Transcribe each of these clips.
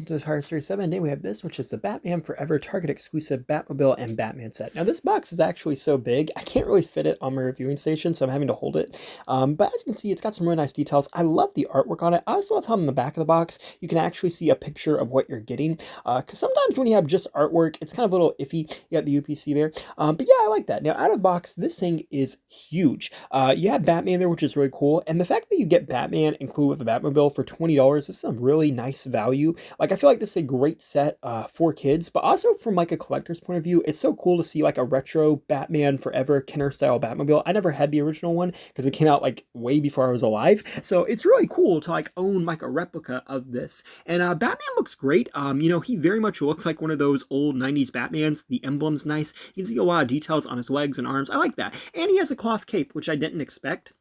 welcome to the Tire Series 7. Today we have this, which is the Batman Forever Target exclusive Batmobile and Batman set. Now this box is actually so big, I can't really fit it on my reviewing station, so I'm having to hold it. But as you can see, it's got some really nice details. I love the artwork on it. I also love how on the back of the box, you can actually see a picture of what you're getting. Because sometimes when you have just artwork, it's kind of a little iffy. You got the UPC there. But yeah, I like that. Now out of the box, this thing is huge. You have Batman there, which is really cool. And the fact that you get Batman included with the Batmobile for $20, this is some really nice value. Like, I feel like this is a great set for kids, but also from like a collector's point of view, it's so cool to see like a retro Batman Forever Kenner style Batmobile. I never had the original one because it came out like way before I was alive, so it's really cool to like own like a replica of this. And Batman looks great. You know, he very much looks like one of those old 90s Batmans. The emblem's nice. You can see a lot of details on his legs and arms. I like that. And he has a cloth cape, which I didn't expect.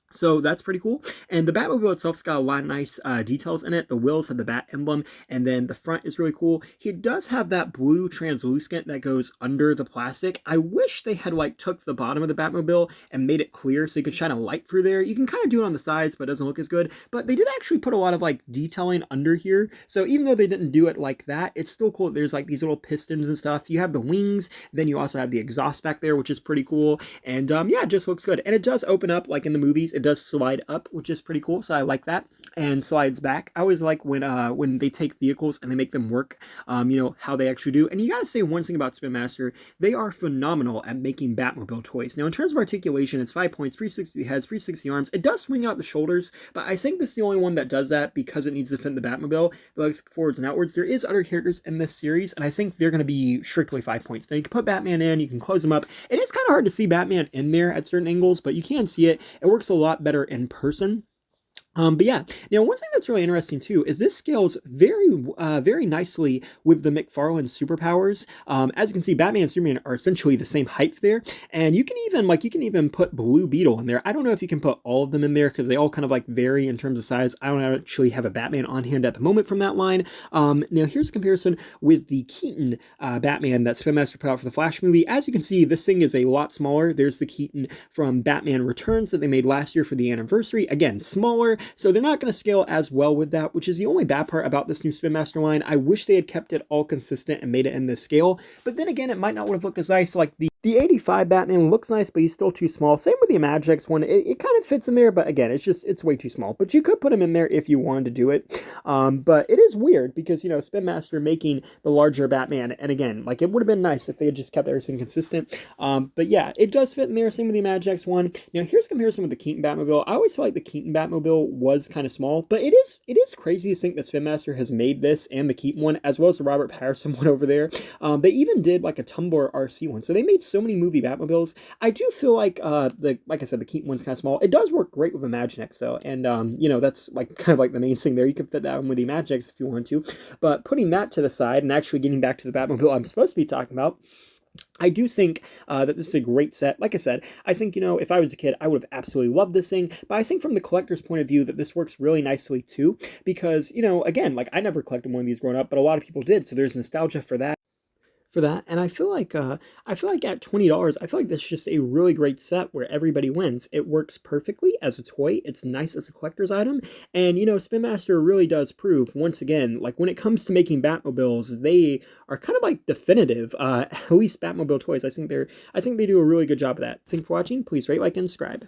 So that's pretty cool. And the Batmobile itself's got a lot of nice details in it. The wheels have the bat emblem, and then the front is really cool. He does have that blue translucent that goes under the plastic. I wish they had like took the bottom of the Batmobile and made it clear so you could shine a light through there. You can kind of do it on the sides, but it doesn't look as good. But they did actually put a lot of like detailing under here. So even though they didn't do it like that, it's still cool. There's like these little pistons and stuff. You have the wings, then you also have the exhaust back there, which is pretty cool. And yeah, it just looks good. And it does open up like in the movies. It does slide up, which is pretty cool, so I like that, and slides back. I always like when they take vehicles and they make them work, you know, how they actually do. And you gotta say one thing about Spin Master, they are phenomenal at making Batmobile toys. Now in terms of articulation, it's 5 points, 360 heads, 360 arms. It does swing out the shoulders, but I think this is the only one that does that because it needs to fit in the Batmobile. The legs forwards and outwards. There is other characters in this series, and I think they're going to be strictly 5 points. Now you can put Batman in, you can close them up. It is kind of hard to see Batman in there at certain angles, but you can see it. It works a lot better in person. But yeah, now one thing that's really interesting too is this scales very nicely with the McFarlane superpowers. As you can see, Batman and Superman are essentially the same height there, and you can even put Blue Beetle in there. I don't know if you can put all of them in there because they all kind of like vary in terms of size. I don't actually have a Batman on hand at the moment from that line. Now here's a comparison with the Keaton Batman that Spin Master put out for the Flash movie. As you can see, this thing is a lot smaller. There's the Keaton from Batman Returns that they made last year for the anniversary. Again, smaller. So they're not going to scale as well with that, which is the only bad part about this new Spin Master line. I wish they had kept it all consistent and made it in this scale. But then again, it might not would have looked as nice. Like the 85 Batman looks nice, but he's still too small. Same with the Imagix one. It kind of fits in there, but again, it's way too small. But you could put him in there if you wanted to do it. But it is weird because, you know, Spin Master making the larger Batman, and again, like it would have been nice if they had just kept everything consistent. But yeah, it does fit in there. Same with the Imagix one. Now here's a comparison with the Keaton Batmobile. I always feel like the Keaton Batmobile was kind of small, but it is crazy to think that Spin Master has made this and the Keaton one, as well as the Robert Patterson one over there. They even did like a Tumbler RC one. So they made so many movie Batmobiles. I do feel like like I said, the Keaton one's kind of small. It does work great with Imaginext though, and you know, that's like kind of like the main thing there. You can fit that one with the Imaginext if you want to. But putting that to the side and actually getting back to the Batmobile I'm supposed to be talking about, I do think that this is a great set. Like I said, I think, you know, if I was a kid, I would have absolutely loved this thing. But I think from the collector's point of view that this works really nicely too. Because, you know, again, like I never collected one of these growing up, but a lot of people did. So there's nostalgia for that. And I feel like at $20, I feel like this is just a really great set where everybody wins. It works perfectly as a toy. It's nice as a collector's item. And, you know, Spin Master really does prove, once again, like when it comes to making Batmobiles, they are kind of like definitive, at least Batmobile toys. I think they do a really good job of that. Thanks for watching. Please rate, like, and subscribe.